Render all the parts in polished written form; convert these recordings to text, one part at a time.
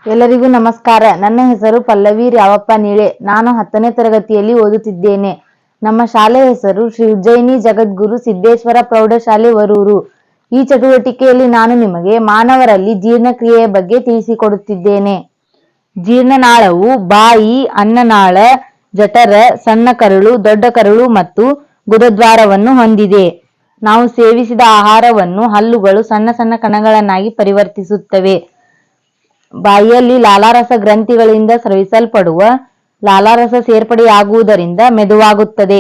ಎಲ್ಲರಿಗೂ ನಮಸ್ಕಾರ. ನನ್ನ ಹೆಸರು ಪಲ್ಲವಿ ರಾವಪ್ಪ ನೀಳೆ. ನಾನು 10ನೇ ತರಗತಿಯಲ್ಲಿ ಓದುತ್ತಿದ್ದೇನೆ. ನಮ್ಮ ಶಾಲೆ ಹೆಸರು ಶ್ರೀ ಉಜ್ಜಯಿನಿ ಜಗದ್ಗುರು ಸಿದ್ದೇಶ್ವರ ಪ್ರೌಢಶಾಲೆ ವರೂರು. ಈ ಚಟುವಟಿಕೆಯಲ್ಲಿ ನಾನು ನಿಮಗೆ ಮಾನವರಲ್ಲಿ ಜೀರ್ಣಕ್ರಿಯೆಯ ಬಗ್ಗೆ ತಿಳಿಸಿಕೊಡುತ್ತಿದ್ದೇನೆ. ಜೀರ್ಣನಾಳವು ಬಾಯಿ, ಅನ್ನನಾಳ, ಜಠರ, ಸಣ್ಣ ಕರುಳು, ದೊಡ್ಡ ಕರುಳು ಮತ್ತು ಗುದದ್ವಾರವನ್ನು ಹೊಂದಿದೆ. ನಾವು ಸೇವಿಸಿದ ಆಹಾರವನ್ನು ಹಲ್ಲುಗಳು ಸಣ್ಣ ಸಣ್ಣ ಕಣಗಳನ್ನಾಗಿ ಪರಿವರ್ತಿಸುತ್ತವೆ. ಬಾಯಿಯಲ್ಲಿ ಲಾಲಾರಸ ಗ್ರಂಥಿಗಳಿಂದ ಸ್ರವಿಸಲ್ಪಡುವ ಲಾಲಾರಸ ಸೇರ್ಪಡೆಯಾಗುವುದರಿಂದ ಮೆದುವಾಗುತ್ತದೆ.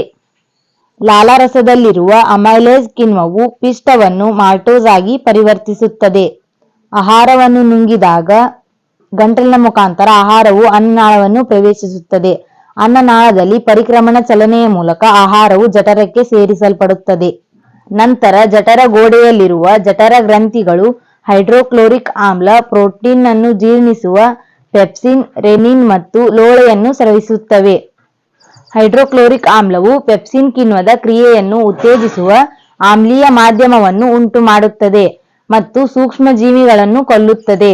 ಲಾಲಾರಸದಲ್ಲಿರುವ ಅಮೈಲೇಸ್ ಕಿಣ್ವವು ಪಿಷ್ಟವನ್ನು ಮಾಲ್ಟೋಸ್ ಆಗಿ ಪರಿವರ್ತಿಸುತ್ತದೆ. ಆಹಾರವನ್ನು ನುಂಗಿದಾಗ ಗಂಟಲಿನ ಮುಖಾಂತರ ಆಹಾರವು ಅನ್ನನಾಳವನ್ನು ಪ್ರವೇಶಿಸುತ್ತದೆ. ಅನ್ನನಾಳದಲ್ಲಿ ಪರಿಕ್ರಮಣ ಚಲನೆಯ ಮೂಲಕ ಆಹಾರವು ಜಠರಕ್ಕೆ ಸೇರಿಸಲ್ಪಡುತ್ತದೆ. ನಂತರ ಜಠರ ಗೋಡೆಯಲ್ಲಿರುವ ಜಠರ ಗ್ರಂಥಿಗಳು ಹೈಡ್ರೋಕ್ಲೋರಿಕ್ ಆಮ್ಲ, ಪ್ರೋಟೀನ್ ಅನ್ನು ಜೀರ್ಣಿಸುವ ಪೆಪ್ಸಿನ್, ರೆನಿನ್ ಮತ್ತು ಲೋಳೆಯನ್ನು ಸ್ರವಿಸುತ್ತವೆ. ಹೈಡ್ರೋಕ್ಲೋರಿಕ್ ಆಮ್ಲವು ಪೆಪ್ಸಿನ್ ಕಿಣ್ವದ ಕ್ರಿಯೆಯನ್ನು ಉತ್ತೇಜಿಸುವ ಆಮ್ಲೀಯ ಮಾಧ್ಯಮವನ್ನು ಉಂಟು ಮಾಡುತ್ತದೆ ಮತ್ತು ಸೂಕ್ಷ್ಮಜೀವಿಗಳನ್ನು ಕೊಲ್ಲುತ್ತದೆ.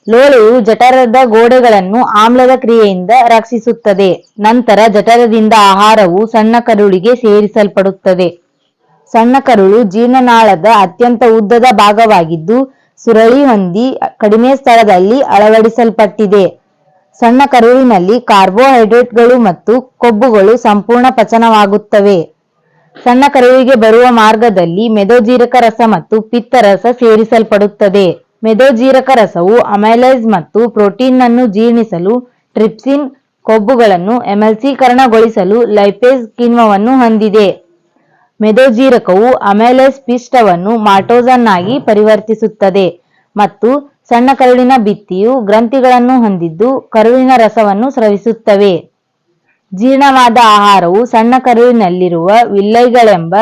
ಲೋಳೆಯು ಜಠರದ ಗೋಡೆಗಳನ್ನು ಆಮ್ಲದ ಕ್ರಿಯೆಯಿಂದ ರಕ್ಷಿಸುತ್ತದೆ. ನಂತರ ಜಠರದಿಂದ ಆಹಾರವು ಸಣ್ಣ ಕರುಳಿಗೆ ಸೇರಿಸಲ್ಪಡುತ್ತದೆ. ಸಣ್ಣ ಕರುಳು ಜೀರ್ಣನಾಳದ ಅತ್ಯಂತ ಉದ್ದದ ಭಾಗವಾಗಿದ್ದು ಸುರಳಿ ಹೊಂದಿ ಕಡಿಮೆ ಸ್ಥಳದಲ್ಲಿ ಅಳವಡಿಸಲ್ಪಟ್ಟಿದೆ. ಸಣ್ಣ ಕರುಳಿನಲ್ಲಿ ಕಾರ್ಬೋಹೈಡ್ರೇಟ್ಗಳು ಮತ್ತು ಕೊಬ್ಬುಗಳು ಸಂಪೂರ್ಣ ಪಚನವಾಗುತ್ತವೆ. ಸಣ್ಣ ಕರುಳಿಗೆ ಬರುವ ಮಾರ್ಗದಲ್ಲಿ ಮೆದೋಜೀರಕ ರಸ ಮತ್ತು ಪಿತ್ತರಸ ಸೇರಿಸಲ್ಪಡುತ್ತದೆ. ಮೆದೋಜೀರಕ ರಸವು ಅಮೈಲೇಸ್ ಮತ್ತು ಪ್ರೋಟೀನ್ ಅನ್ನು ಜೀರ್ಣಿಸಲು ಟ್ರಿಪ್ಸಿನ್, ಕೊಬ್ಬುಗಳನ್ನು ಎಮಲ್ಸೀಕರಣಗೊಳಿಸಲು ಲೈಪೇಸ್ ಕಿಣ್ವವನ್ನು ಹೊಂದಿದೆ. ಮೆದೋಜೀರಕವು ಅಮೈಲೇಸ್ ಪಿಷ್ಟವನ್ನು ಮಾಲ್ಟೋಸನ್ನಾಗಿ ಪರಿವರ್ತಿಸುತ್ತದೆ ಮತ್ತು ಸಣ್ಣ ಕರುಳಿನ ಭಿತ್ತಿಯು ಗ್ರಂಥಿಗಳನ್ನು ಹೊಂದಿದ್ದು ಕರುಳಿನ ರಸವನ್ನು ಸ್ರವಿಸುತ್ತವೆ. ಜೀರ್ಣವಾದ ಆಹಾರವು ಸಣ್ಣ ಕರುಳಿನಲ್ಲಿರುವ ವಿಲ್ಲೈಗಳೆಂಬ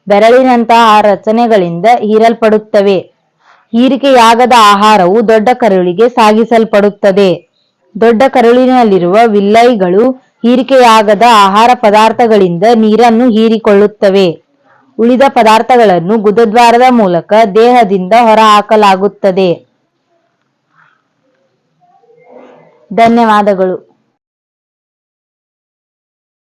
ಬೆರಳಿನಂತಹ ರಚನೆಗಳಿಂದ ಹೀರಲ್ಪಡುತ್ತವೆ. ಹೀರಿಕೆಯಾಗದ ಆಹಾರವು ದೊಡ್ಡ ಕರುಳಿಗೆ ಸಾಗಿಸಲ್ಪಡುತ್ತದೆ. ದೊಡ್ಡ ಕರುಳಿನಲ್ಲಿರುವ ವಿಲ್ಲೈಗಳು ಹೀರಿಕೆಯಾಗದ ಆಹಾರ ಪದಾರ್ಥಗಳಿಂದ ನೀರನ್ನು ಹೀರಿಕೊಳ್ಳುತ್ತವೆ. ಉಳಿದ ಪದಾರ್ಥಗಳನ್ನು ಗುದದ್ವಾರದ ಮೂಲಕ ದೇಹದಿಂದ ಹೊರಹಾಕಲಾಗುತ್ತದೆ. ಧನ್ಯವಾದಗಳು.